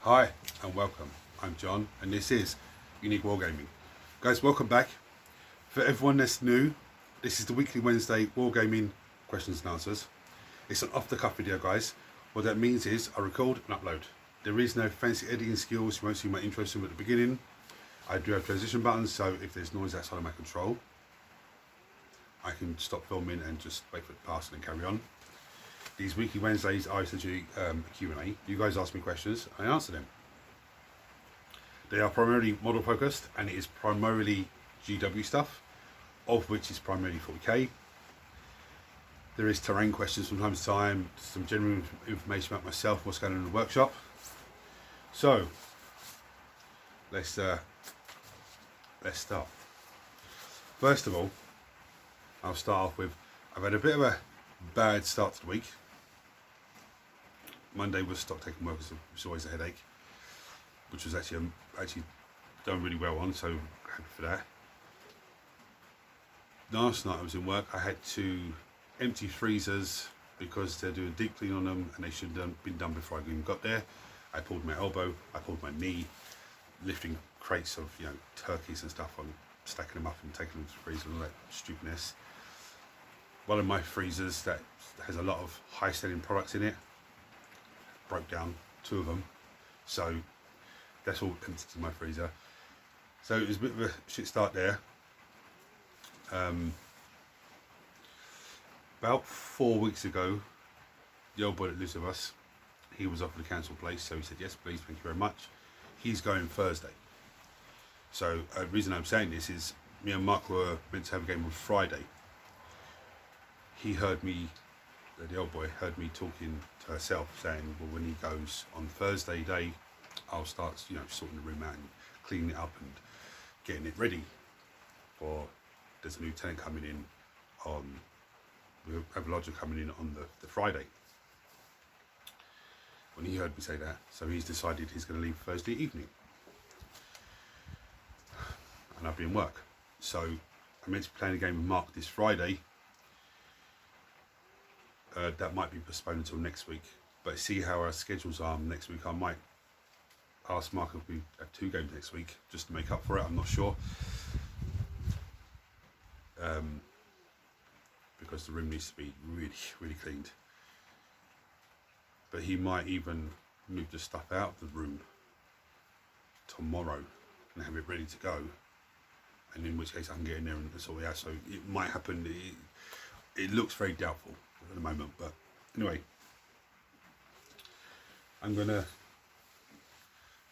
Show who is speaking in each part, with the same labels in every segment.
Speaker 1: Hi and welcome. I'm John and this is Unique Wargaming. Guys, welcome back. For everyone that's new, this is the weekly Wednesday Wargaming questions and answers. It's an off-the-cuff video, guys. What that means is I record and upload. There is no fancy editing skills. You won't see my intro at the beginning. I do have transition buttons, so if there's noise outside of my control, I can stop filming and just wait for it to pass and then carry on. These weekly Wednesdays are essentially a Q&A. You guys ask me questions, I answer them. They are primarily model focused and it is primarily GW stuff, of which is primarily 40k. There is terrain questions from time to time, some general information about myself, what's going on in the workshop. So, let's start. First of all, I'll start off with, I've had a bit of a bad start to the week. Monday was stock taking work, which was always a headache, which was actually done really well on, so happy for that. Last night I was in work, I had to empty freezers because they're doing deep clean on them and they should have been done before I even got there. I pulled my elbow, I pulled my knee, lifting crates of turkeys and stuff on, stacking them up and taking them to the freezer and all that stupidness. One of my freezers that has a lot of high selling products in it broke down, 2 of them, so that's all emptied in my freezer. So it was a bit of a shit start there. About 4 weeks ago, the old boy that lives with us, he was offered a council place, so he said yes please, thank you very much. He's going Thursday. So the reason I'm saying this is me and Mark were meant to have a game on Friday. He heard me, the old boy heard me talking to herself, saying, well, when he goes on Thursday day, I'll start, sorting the room out and cleaning it up and getting it ready for, there's a new tenant coming in on, we have a lodger coming in on the Friday. When he heard me say that, so he's decided he's going to leave Thursday evening. And I'll be in work. So I'm meant to be playing a game with Mark this Friday. That might be postponed until next week, but see how our schedules are next week. I might ask Mark if we have 2 games next week just to make up for it. I'm not sure, because the room needs to be really cleaned. But he might even move the stuff out of the room tomorrow and have it ready to go, and in which case I can get in there and sort it out. So it might happen. It looks very doubtful at the moment, but anyway, I'm gonna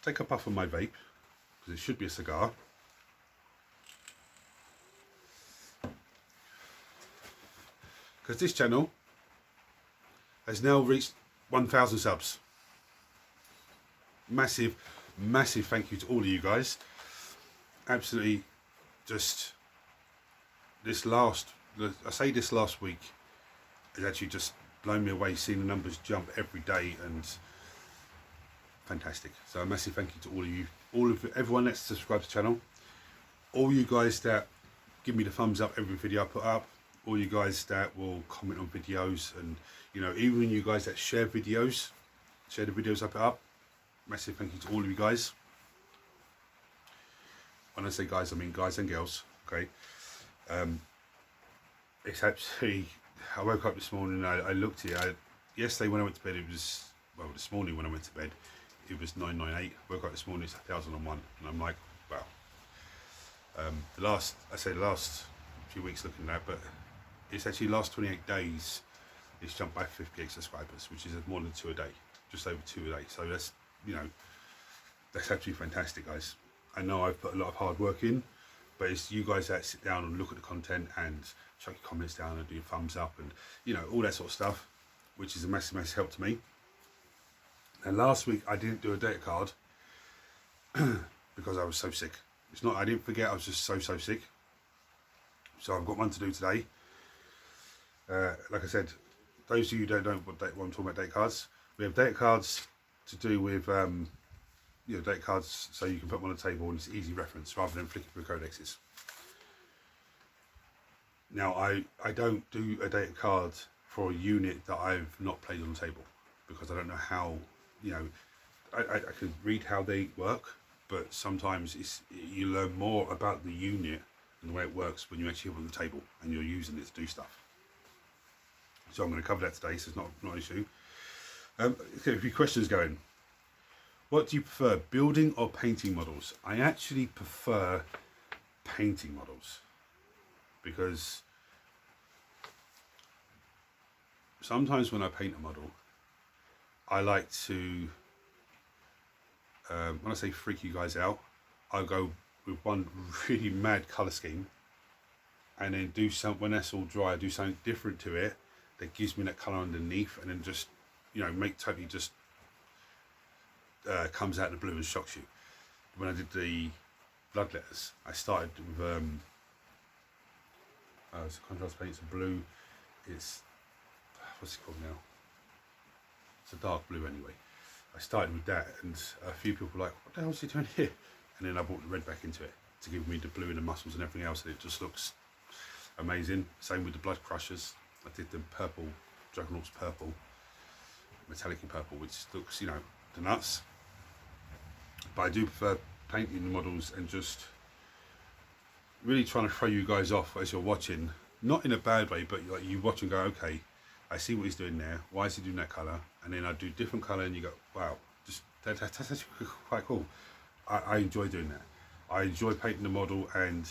Speaker 1: take a puff of my vape because it should be a cigar. Because this channel has now reached 1,000 subs. Massive thank you to all of you guys. Absolutely, just this last week has actually just blown me away, seeing the numbers jump every day, and fantastic. So a massive thank you to all of you, everyone that's subscribed to the channel, all you guys that give me the thumbs up every video I put up, all you guys that will comment on videos, and even you guys that share the videos I put up. Massive thank you to all of you guys. When I say guys, I mean guys and girls, okay? It's actually, I woke up this morning and I looked at it. Yesterday when I went to bed, it was, well, this morning when I went to bed, it was 998. Woke up this morning, it's 1,001, and I'm like, wow. The last few weeks looking at that, but it's actually last 28 days, it's jumped by 58 subscribers, which is more than 2 a day, just over 2 a day. So that's, that's actually fantastic, guys. I know I've put a lot of hard work in, but it's you guys that sit down and look at the content and chuck your comments down and do your thumbs up and all that sort of stuff, which is a massive help to me. And last week I didn't do a data card because I was so sick. It's not, I didn't forget, I was just so sick. So I've got one to do today. Like I said, those of you who don't know what I'm talking about, data cards. We have data cards to do with data cards so you can put them on the table and it's easy reference rather than flicking through codexes. Now I don't do a data card for a unit that I've not played on the table, because I don't know how, I can read how they work, but sometimes you learn more about the unit and the way it works when you actually have it on the table and you're using it to do stuff. So I'm going to cover that today, so it's not an issue. Okay, a few questions going. What do you prefer, building or painting models? I actually prefer painting models because sometimes when I paint a model, I like to, when I say freak you guys out, I'll go with one really mad colour scheme and then do something, when that's all dry, do something different to it that gives me that colour underneath, and then just, you know, make totally just comes out of the blue and shocks you. When I did the bloodletters, I started with it's a contrast paint, it's a blue, it's, what's it called now? It's a dark blue anyway. I started with that, and a few people were like, what the hell is he doing here? And then I brought the red back into it to give me the blue and the muscles and everything else, and it just looks amazing. Same with the blood crushers. I did the purple, Dragonauts purple, metallic purple, which looks, you know, the nuts. But I do prefer painting the models and just really trying to throw you guys off as you're watching, not in a bad way, but like you watch and go, okay, I see what he's doing there, why is he doing that colour? And then I do different colour and you go, wow, just that's actually quite cool. I enjoy doing that. I enjoy painting the model and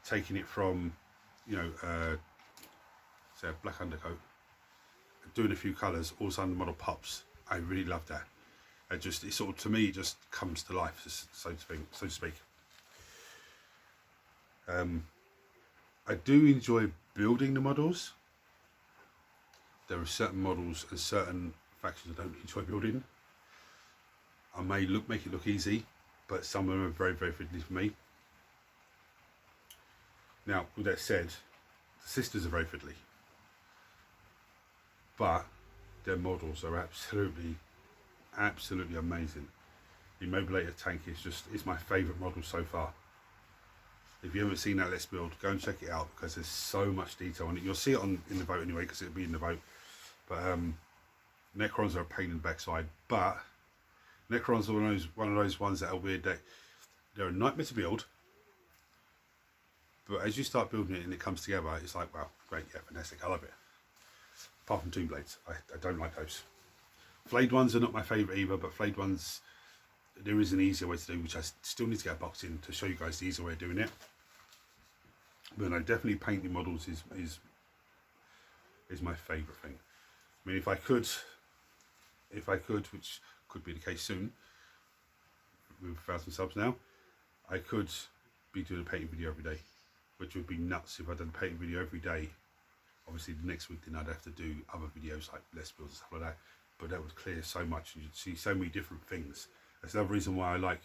Speaker 1: taking it from, you know, say a black undercoat, doing a few colours, all of a sudden the model pops. I really love that. It sort of, to me, it just comes to life, so to speak. I do enjoy building the models. There are certain models and certain factions I don't enjoy building. I may make it look easy, but some of them are very, very fiddly for me. Now, with that said, the sisters are very fiddly, but their models are absolutely amazing. The Mobilator tank is my favourite model so far. If you haven't seen that Let's Build, go and check it out because there's so much detail on it. You'll see it in the vote anyway because it'll be in the vote. But Necrons are a pain in the backside, but Necrons are one of those ones that are weird. They're a nightmare to build, but as you start building it and it comes together, it's like, wow, great, yeah, fantastic, I love it. Apart from Tomb Blades, I don't like those. Flayed ones are not my favourite either, but flayed ones, there is an easier way to do, which I still need to get a box in to show you guys the easier way of doing it. But no, definitely painting models is my favourite thing. I mean, if I could, which could be the case soon, with 1,000 subs now, I could be doing a painting video every day, which would be nuts if I did a painting video every day. Obviously, the next week then I'd have to do other videos like Let's Build and stuff like that, but that would clear so much, and you'd see so many different things. That's another reason why I like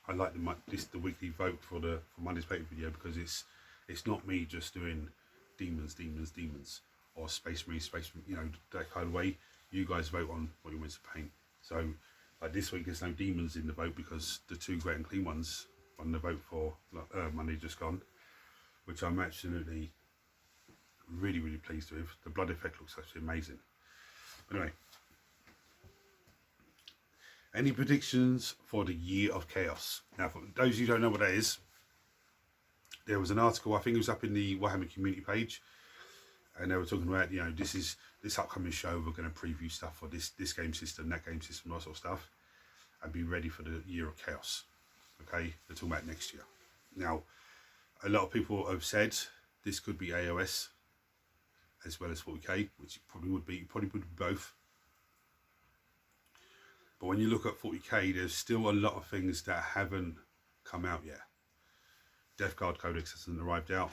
Speaker 1: the weekly vote for Monday's painting video, because it's not me just doing demons, or space marine, you know, that kind of way. You guys vote on what you want to paint. So like this week there's no demons in the vote because the two Great and Clean ones won the vote for Monday just gone, which I'm absolutely really pleased with. The blood effect looks actually amazing. Anyway, any predictions for the Year of Chaos? Now, for those of you who don't know what that is, there was an article, I think it was up in the Wargaming community page, and they were talking about, you know, this upcoming show, we're going to preview stuff for this game system, that game system, all sort of stuff, and be ready for the Year of Chaos. Okay, they're talking about next year. Now, a lot of people have said this could be AOS as well as 40k, which it probably would be. Both. But when you look at 40k, there's still a lot of things that haven't come out yet. Death Guard Codex hasn't arrived out.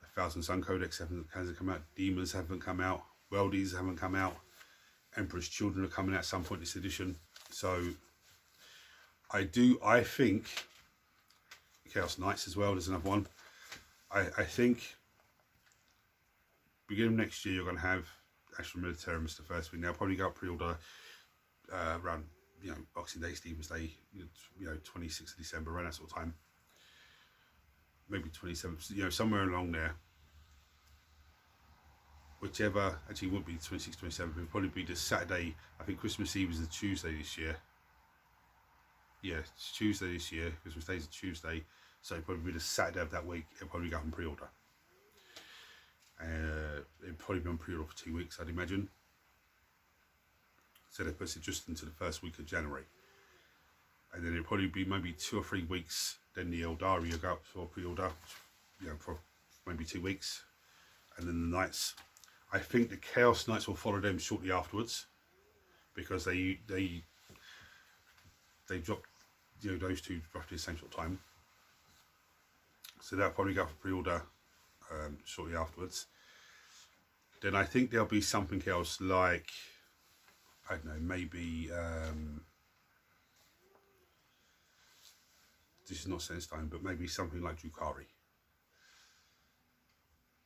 Speaker 1: The Thousand Sun Codex hasn't come out. Demons haven't come out. Worldies haven't come out. Emperor's Children are coming out at some point this edition. So I think Chaos Knights as well, there's another one. I think beginning of next year you're going to have Astral Militarum the first week. Now probably go up pre-order around, you know, Boxing Day, Stephen's Day, you know, 26th of December, around that sort of time. Maybe 27th, you know, somewhere along there. Whichever, actually it wouldn't be 26th, 27th, it would probably be the Saturday. I think Christmas Eve is the Tuesday this year, yeah, it's Tuesday this year, because we stays a Tuesday, so it'll probably be the Saturday of that week. It'll probably go on pre-order. It'll probably be on pre-order for 2 weeks, I'd imagine. So that puts it just into the first week of January. And then it'll probably be maybe 2 or 3 weeks. Then the Eldari will go up for pre-order, for maybe 2 weeks. And then the Knights, I think the Chaos Knights will follow them shortly afterwards, because they dropped, those two roughly the same sort of time. So they'll probably go for pre-order shortly afterwards. Then I think there'll be something else like, I don't know, maybe this is not Senstein, but maybe something like Drukhari.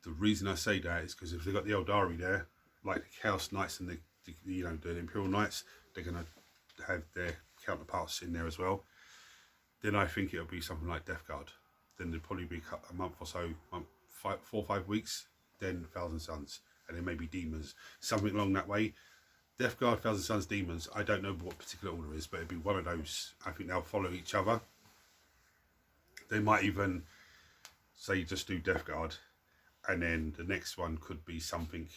Speaker 1: The reason I say that is because if they've got the Eldari there, like the Chaos Knights and the Imperial Knights, they're going to have their counterparts in there as well. Then I think it'll be something like Death Guard. Then there'll probably be a month or so, 4 or 5 weeks, then Thousand Suns, and then maybe Demons, something along that way. Death Guard, Thousand Suns, Demons, I don't know what particular order is, but it'll be one of those. I think they'll follow each other. They might even say just do Death Guard, and then the next one could be something,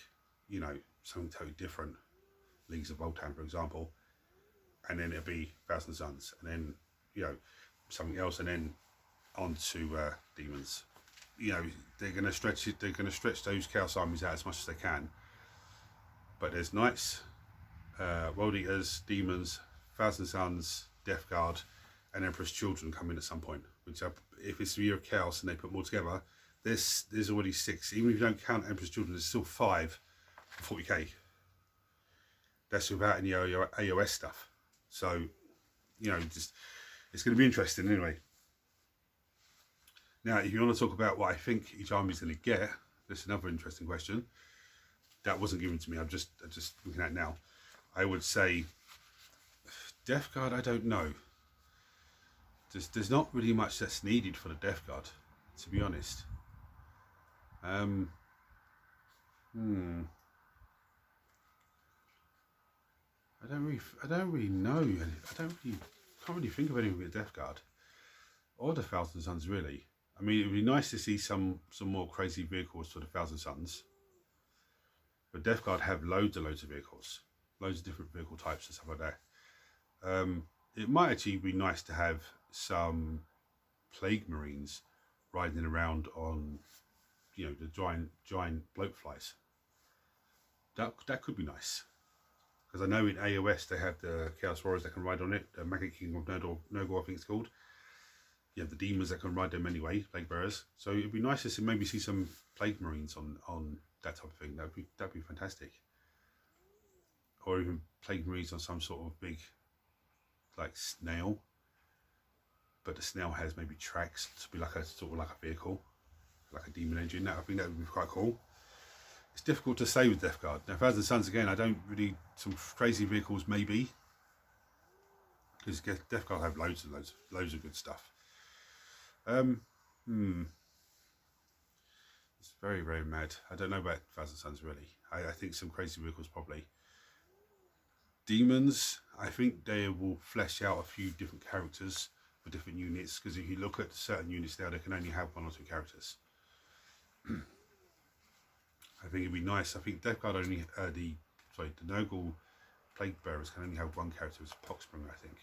Speaker 1: something totally different. Leagues of Voltan, for example, and then it'll be Thousand Suns, and then, something else, and then on to Demons. They're going to stretch it. They're going to stretch those Chaos armies out as much as they can. But there's Knights, World Eaters, Demons, Thousand Suns, Death Guard, and Emperor's Children come in at some point. Which, if it's a year of Chaos and they put more together, there's already 6. Even if you don't count Emperor's Children, there's still 5 for 40k. That's without any AOS stuff. So, it's going to be interesting anyway. Now, if you want to talk about what I think each army is going to get, that's another interesting question. That wasn't given to me. I'm just looking at it now. I would say Death Guard. I don't know. There's not really much that's needed for the Death Guard, to be honest. I don't really know. Can't really think of anything with the Death Guard or the Thousand Suns, really. I mean, it would be nice to see some more crazy vehicles for the Thousand Suns. But Death Guard have loads of vehicles, loads of different vehicle types and stuff like that. It might actually be nice to have some Plague Marines riding around on, the giant bloat flies. That could be nice. Because I know in AOS they have the Chaos Warriors that can ride on it, the Magic Kingdom of Nogor, I think it's called. You have the demons that can ride them anyway, Plague Bearers. So it'd be nice to maybe see some Plague Marines on that type of thing. That'd be fantastic. Or even Plague Marines on some sort of big, like, snail. But the snail has maybe tracks to be like a vehicle, like a demon engine. I think that would be quite cool. It's difficult to say with Death Guard. Now, Thousand Suns, again, I don't really, some crazy vehicles maybe, because Death Guard have loads of good stuff. It's very, very mad. I don't know about Thousand Suns, really. I think some crazy vehicles probably. Demons, I think they will flesh out a few different characters for different units, because if you look at certain units now, they can only have 1 or 2 characters. I think it'd be nice. I think Death Guard only, the Nogul Plague Bearers can only have 1 character as Poxsprung, I think.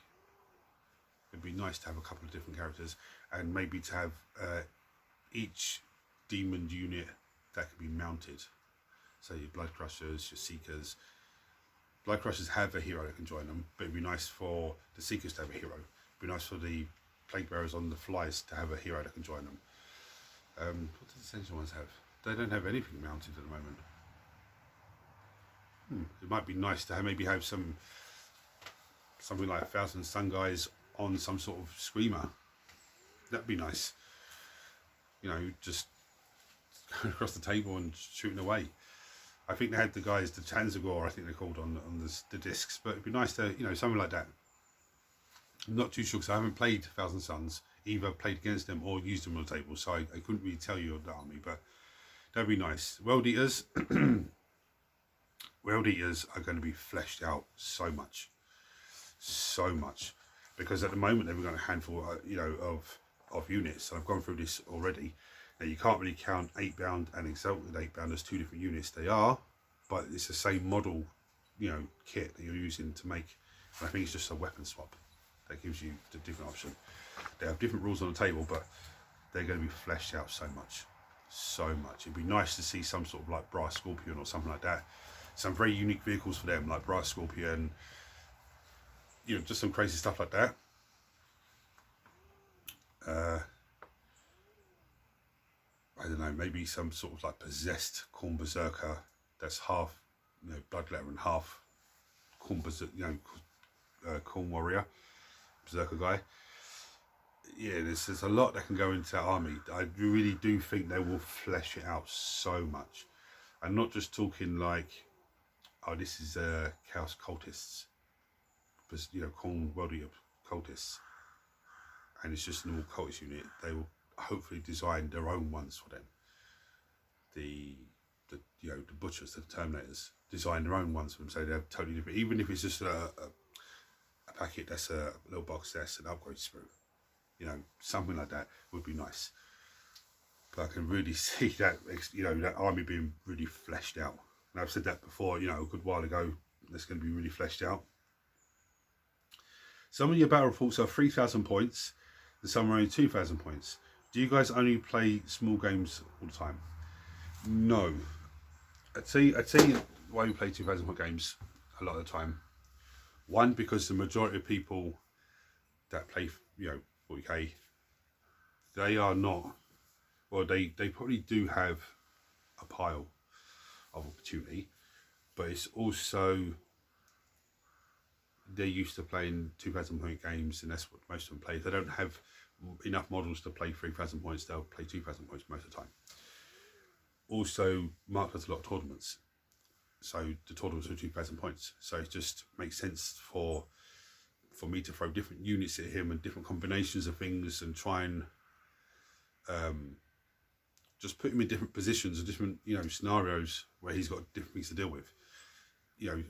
Speaker 1: It'd be nice to have a couple of different characters, and maybe to have each demon unit that could be mounted. So your Blood Crushers, your Seekers. Blood Crushers have a hero that can join them, but it'd be nice for the Seekers to have a hero. It'd be nice for the Plague Bearers on the flies to have a hero that can join them. What do the Essential ones have? They don't have anything mounted at the moment. It might be nice to maybe have something like 1,000 Sun Guys on some sort of screamer. That'd be nice. Just going across the table and shooting away. I think they had the guys, the Tanzagor, I think they're called, on the discs. But it'd be nice to, something like that. I'm not too sure, because I haven't played Thousand Suns, either played against them or used them on the table, so I couldn't really tell you of the army, but that'd be nice. World Eaters. World Eaters are going to be fleshed out so much, because at the moment they've got a handful, of units, and I've gone through this already. Now you can't really count 8-bound and Exalted 8-bound as two different units. They are, but it's the same model, kit that you're using to make. And I think it's just a weapon swap that gives you the different option. They have different rules on the table, but they're going to be fleshed out so much. It'd be nice to see some sort of like Brass Scorpion or something like that. Some very unique vehicles for them, like Brass Scorpion, just some crazy stuff like that. I don't know, maybe some sort of like possessed Khorne Berserker that's half, Bloodletter and half Khorne Berserker, Khorne Warrior, Berserker guy. Yeah, there's a lot that can go into that army. I really do think they will flesh it out so much. I'm not just talking like, oh, this is Chaos Cultists, Khorne Warrior Cultists, and it's just a normal cultist unit. They will hopefully design their own ones for them. The butchers, the terminators, design their own ones for them, so they're totally different. Even if it's just a packet that's a little box that's an upgrade sprue, something like that would be nice. But I can really see that, that army being really fleshed out. And I've said that before, a good while ago. That's going to be really fleshed out. Some of your battle reports are 3,000 points, and some are only 2,000 points. Do you guys only play small games all the time? No. I'd say why we play 2,000 point games a lot of the time. One, because the majority of people that play, 40k, they are not, well, they probably do have a pile of opportunity, but it's also, they're used to playing 2,000 point games, and that's what most of them play. If they don't have enough models to play 3,000 points, they'll play 2,000 points most of the time. Also, Mark does a lot of tournaments, so the tournaments are 2,000 points, so it just makes sense for me to throw different units at him and different combinations of things, and try and just put him in different positions and different scenarios where he's got different things to deal with.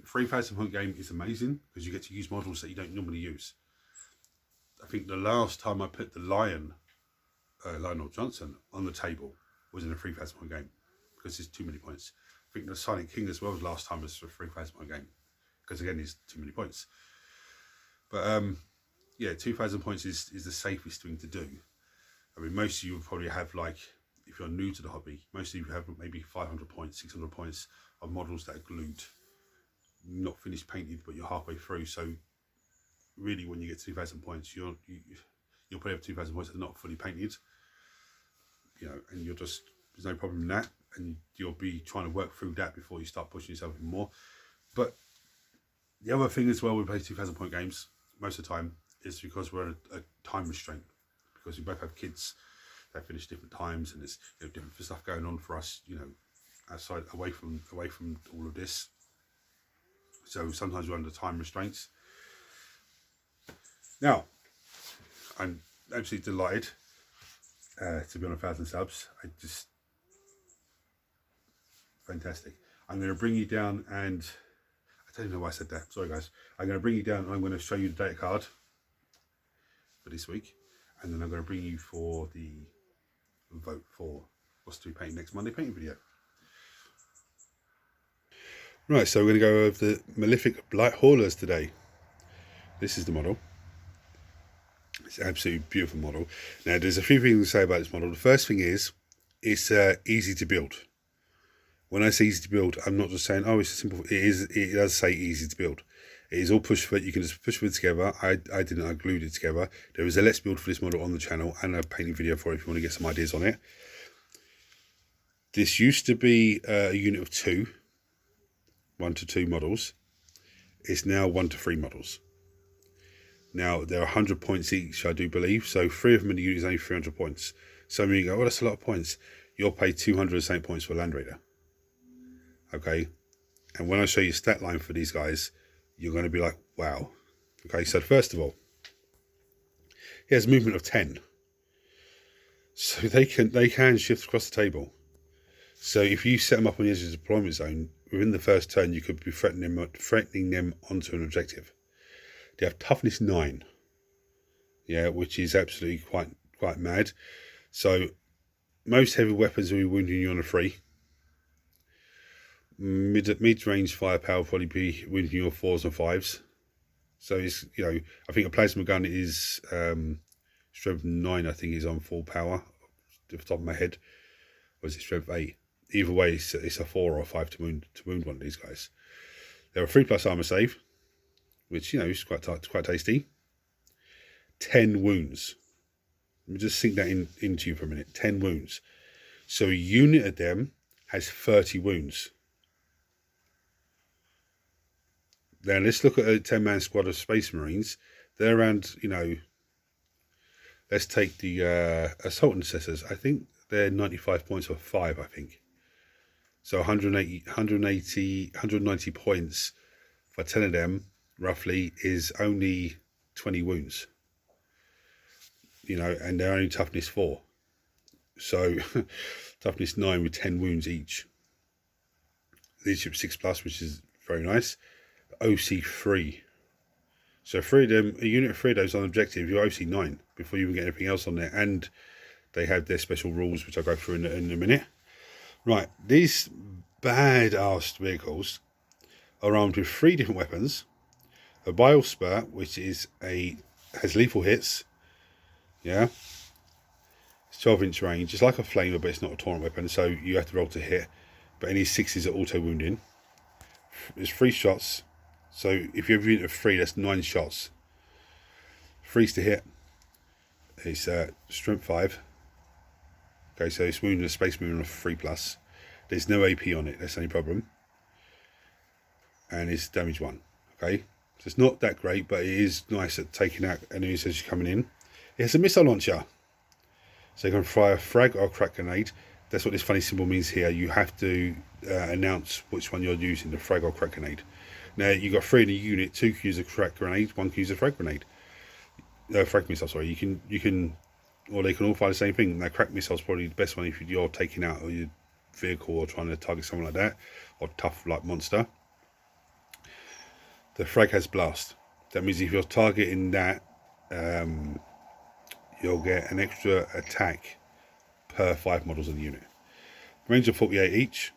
Speaker 1: 3,000 point game is amazing because you get to use models that you don't normally use. I think the last time I put the Lionel Johnson on the table was in a 3,000 point game because there's too many points. I think the Silent King as well was last time was for a 3,000 point game because again there's too many points. But 2,000 points is the safest thing to do. I mean, most of you will probably have, like, if you're new to the hobby, most of you have maybe 500 points, 600 points of models that are glued, not finished painted, but you're halfway through. So really, when you get 2,000 points, you'll probably have 2,000 points that are not fully painted, and you're just, there's no problem in that, and you'll be trying to work through that before you start pushing yourself even more. But the other thing as well, we play 2,000 point games most of the time is because we're on a time restraint, because we both have kids that finish different times, and there's different stuff going on for us, outside, away from all of this. So sometimes we're under time restraints. Now, I'm absolutely delighted to be on 1,000 subs. Fantastic. I'm going to bring you down, and I don't even know why I said that. Sorry guys. I'm going to bring you down, and I'm going to show you the data card for this week, and then I'm going to bring you for the vote for what's to be painted next Monday painting video. Right, so we're going to go over the Malefic Blight Haulers today. This is the model. It's an absolutely beautiful model. Now, there's a few things to say about this model. The first thing is, it's easy to build. When I say easy to build, I'm not just saying, oh, it's a simple. It does say easy to build. It is all push fit. You can just push it together. I didn't. I glued it together. There is a let's build for this model on the channel and a painting video for it if you want to get some ideas on it. This used to be a unit of 1 to 2 models. It's now 1 to 3 models. Now, they're 100 points each, I do believe. So 3 of them in the unit is only 300 points. Some of you go, oh, that's a lot of points. You'll pay 208 points for a Land Raider. Okay? And when I show you stat line for these guys, you're going to be like, wow. Okay, so first of all, he has movement of 10. So they can shift across the table. So if you set them up on the edge of the deployment zone, within the first turn, you could be threatening them onto an objective. They have toughness 9. yeah, which is absolutely quite mad. So most heavy weapons will be wounding you on a 3. Mid-range firepower will probably be wounding you on 4s and 5s. So it's, you know, I think a plasma gun is strength 9, I think is on full power, off the top of my head. Or is it strength 8? Either way, it's a 4 or a 5 to wound one of these guys. They're a 3+ armor save, which, you know, is quite tasty. 10 wounds. Let me just sink that into you for a minute. 10 wounds. So a unit of them has 30 wounds. Now let's look at a 10-man squad of Space Marines. They're around, you know, let's take the Assault Intercessors. I think they're 95 points for 5, I think. So 190 points for 10 of them, roughly, is only 20 wounds. You know, and they're only toughness 4. So toughness 9 with 10 wounds each. Leadership 6+, which is very nice. OC 3. So 3 of them, a unit of 3 of those on objective, you're OC 9 before you even get anything else on there. And they have their special rules, which I'll go through in a minute. Right, these badass vehicles are armed with 3 different weapons. A bile spur, which is has lethal hits. Yeah. It's 12-inch range. It's like a flamer, but it's not a torrent weapon, so you have to roll to hit. But any 6s are auto wounding. There's 3 shots. So if you have a unit of 3, that's 9 shots. 3s to hit. It's strength 5. Okay, so it's wounding a Space Marine on a 3+. There's no AP on it, that's the only problem. And it's damage 1. Okay, so it's not that great, but it is nice at taking out enemies as you're coming in. It has a missile launcher, so you can fire a frag or a crack grenade. That's what this funny symbol means here. You have to announce which one you're using, the frag or crack grenade. Now you've got 3 in a unit. 2 can use a crack grenade, 1 can use a frag grenade. Frag missile, sorry. You can, or they can all fire the same thing. Now crack missile is probably the best one if you're taking out your vehicle or trying to target someone like that, or tough like monster. The frag has blast. That means if you're targeting that, you'll get an extra attack per 5 models in the unit. Range of 48 each.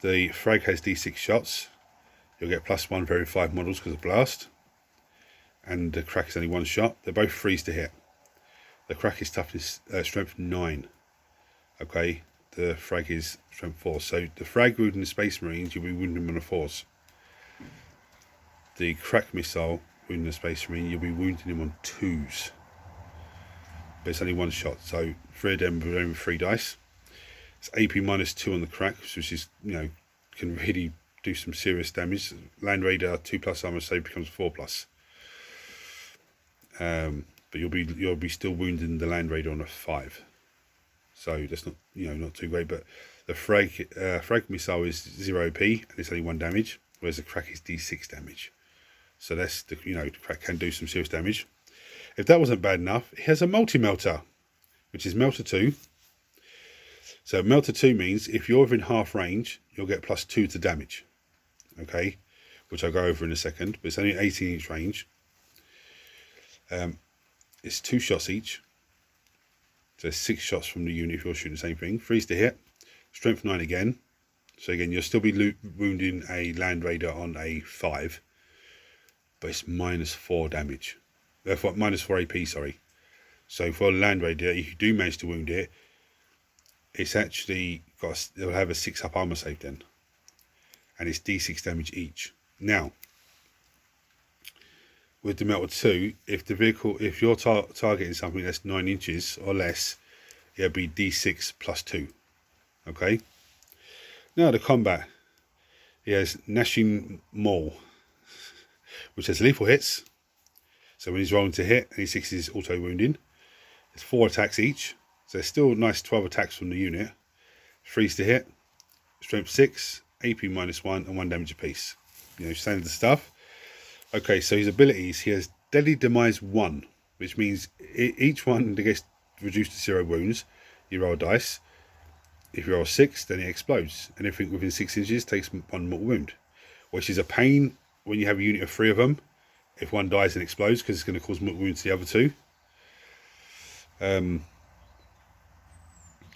Speaker 1: The frag has D6 shots. You'll get +1 for every 5 models because of blast. And the crack is only 1 shot. They're both 3s to hit. The crack is toughness, strength 9. Okay, the frag is strength 4. So the frag wounding the Space Marines, you'll be wounding them on a 4s. The crack missile wounding the Space Marine, you'll be wounding them on 2s. But it's only 1 shot, so 3 of them are only 3 dice. It's AP -2 on the crack, which is, you know, can really do some serious damage. Land Raider 2+ armor save becomes 4+. But you'll be still wounding the Land Raider on a 5. So that's not, you know, not too great. But the frag missile is 0 AP and it's only 1 damage, whereas the crack is D6 damage. So that's the, you know, the crack can do some serious damage. If that wasn't bad enough, it has a multi-melter, which is Melter 2. So Melter 2 means if you're within half range, you'll get +2 to damage. Okay, which I'll go over in a second, but it's only 18-inch range. It's 2 shots each. So 6 shots from the unit if you're shooting the same thing. 3s to hit. Strength 9 again. So again, you'll still be wounding a Land Raider on a 5. But it's -4 damage. -4 AP, sorry. So for a Land Raider, if you do manage to wound it, it's actually it'll have a 6+ armor save then. And it's D6 damage each. Now, with the Melter 2, if you're targeting something that's 9 inches or less, it'll be D6 +2. Okay? Now the combat. He has Gnashing Maul, which has lethal hits. So when he's rolling to hit, any 6 is auto wounding. It's 4 attacks each. So it's still nice 12 attacks from the unit. 3s to hit. Strength 6, AP -1, and 1 damage apiece. You know, standard stuff. Okay, so his abilities, he has Deadly Demise 1, which means each one gets reduced to 0 wounds. You roll a dice. If you roll a 6, then it explodes. Anything within 6 inches takes 1 mortal wound, which is a pain when you have a unit of 3 of them. if one dies and explodes, because it's going to cause mortal wounds to the other two.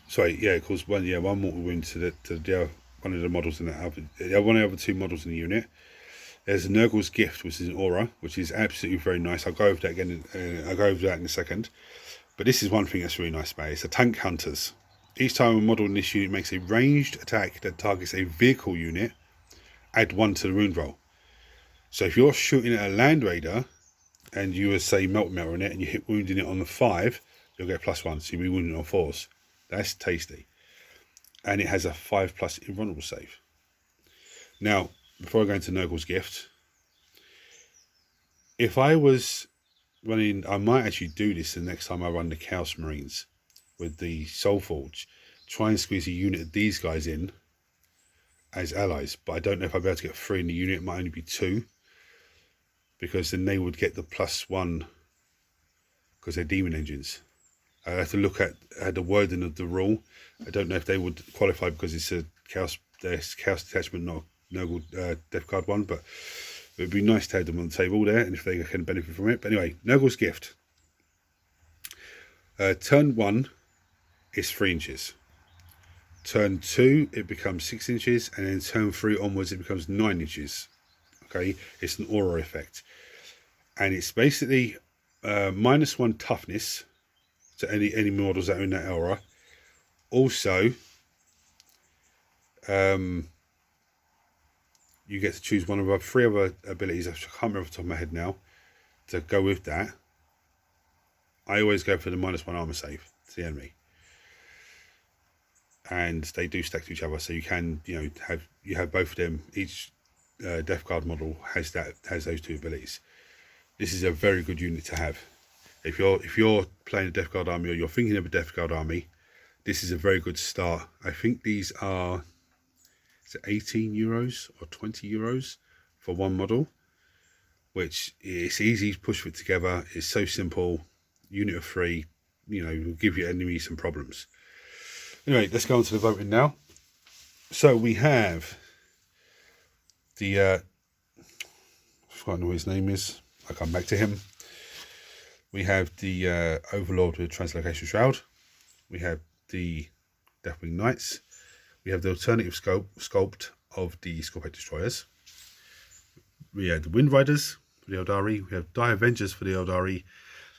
Speaker 1: Sorry, yeah, it caused one mortal wound to the one of the models in that one of the other two models in the unit. There's a Nurgle's Gift, which is an aura, which is absolutely very nice. I'll go over that again. I'll go over that in a second. But this is one thing that's really nice about it. It's a Tank Hunters. Each time a model in this unit makes a ranged attack that targets a vehicle unit, add 1 to the wound roll. So if you're shooting at a Land Raider and you were, say, Melt Metal on it and you hit wounding it on the 5, you'll get +1. So you'll be wounding on 4s. That's tasty. And it has a 5+ invulnerable save. Now, before I go into Nurgle's Gift, if I was running, I might actually do this the next time I run the Chaos Marines with the Soul Forge. Try and squeeze a unit of these guys in as allies. But I don't know if I'll be able to get 3 in the unit. It might only be 2. Because then they would get the +1 because they're demon engines. I have to look at the wording of the rule. I don't know if they would qualify because it's a chaos detachment, not Nurgle Death Guard one, but it would be nice to have them on the table there, and if they can benefit from it. But anyway, Nurgle's Gift. Turn 1 is 3 inches. Turn 2 it becomes 6 inches, and then turn 3 onwards it becomes 9 inches. Okay, it's an aura effect, and it's basically -1 toughness to any models that are in that aura. Also, you get to choose one of our 3 other abilities, I can't remember off the top of my head now, to go with that. I always go for the -1 armor save to the enemy, and they do stack to each other, so you can have both of them. Each Death Guard model has those 2 abilities. This is a very good unit to have. If you're playing a Death Guard army, or you're thinking of a Death Guard army, this is a very good start. I think these are, is it €18 or €20 for one model, which it's easy to push it together. It's so simple. Unit of 3, will give your enemy some problems. Anyway, let's go on to the voting now. So we have the I've forgotten what his name is. I'll come back to him. We have the Overlord with Translocation Shroud. We have the Deathwing Knights. We have the alternative sculpt of the Scorpion Destroyers. We have the Wind Riders for the Eldari. We have Die Avengers for the Eldari.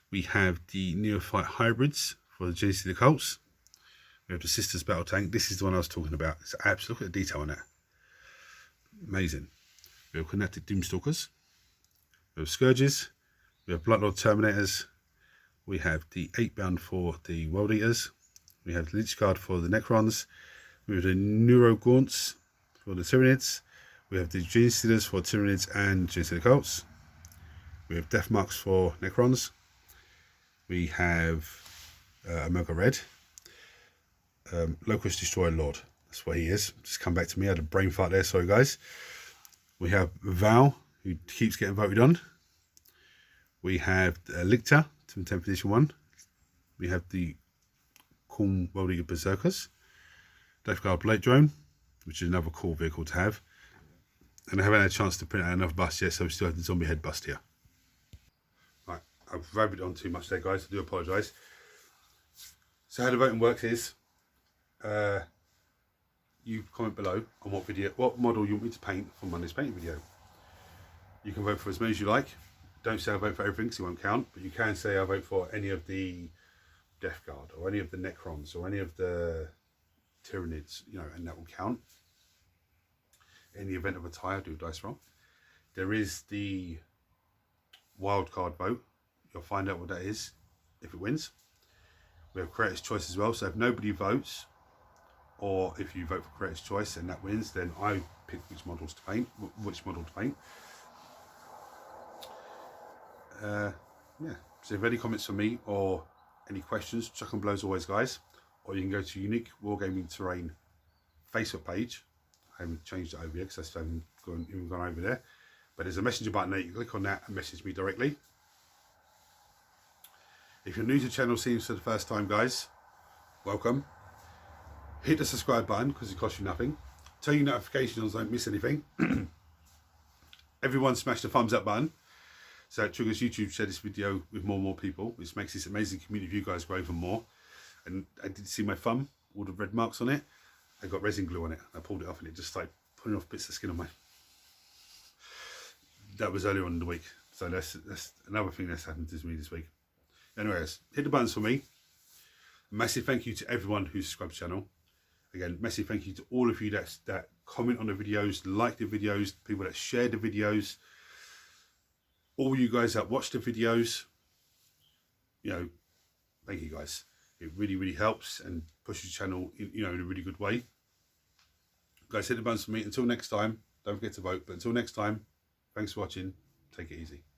Speaker 1: We have the Neophyte Hybrids for the Genesis of the Cults. We have the Sisters Battle Tank. This is the one I was talking about. It's absolutely, look at the detail on that. Amazing. We have Kinetic Doomstalkers. We have Scourges. We have Bloodlord Terminators. We have the 8-bound for the World Eaters. We have the Lich Guard for the Necrons. We have the Neurogaunts for the Tyranids. We have the Genestealers for Tyranids and Genesis of the Cults. We have Death Marks for Necrons. We have Omega Red. Locust Destroyer Lord. That's what he is. Just come back to me. I had a brain fart there. Sorry, guys. We have Val, who keeps getting voted on. We have Lictor from 10th edition 1. We have the Khorne World Eater Berserkers. Death Guard Blade Drone, which is another cool vehicle to have. And I haven't had a chance to print out another bust yet, so we still have the Zombie Head bust here. Right, I've rabbited on too much there, guys. I do apologise. So how the voting works is, you comment below on what model you want me to paint for Monday's painting video. You can vote for as many as you like. Don't say I vote for everything because it won't count, but you can say I vote for any of the Death Guard or any of the Necrons or any of the Tyranids, and that will count. In the event of a tie, I do a dice roll. There is the wild card vote. You'll find out what that is if it wins. We have Creator's Choice as well, so if nobody votes, or if you vote for Creator's Choice and that wins, then I pick which model to paint. Yeah, so if any comments from me or any questions, chuck them below as always, guys. Or you can go to Unique Wargaming Terrain Facebook page. I haven't changed it over yet because I haven't even gone over there. But there's a messenger button there. You can click on that and message me directly. If you're new to the channel, seeing this for the first time, guys, welcome. Hit the subscribe button because it costs you nothing. Turn your notifications on so don't miss anything. Everyone smash the thumbs up button. So it triggers YouTube to share this video with more and more people, which makes this amazing community of you guys grow even more. And I did see my thumb, all the red marks on it. I got resin glue on it. I pulled it off and it just started pulling off bits of skin on my... That was earlier on in the week. So that's another thing that's happened to me this week. Anyways, hit the buttons for me. A massive thank you to everyone who subscribed to the channel. Again, massive thank you to all of you that comment on the videos, like the videos, people that share the videos, all you guys that watch the videos. You know, thank you guys. It really, really helps and pushes the channel in, you know, in a really good way. Guys, hit the buttons for me. Until next time, don't forget to vote. But until next time, thanks for watching. Take it easy.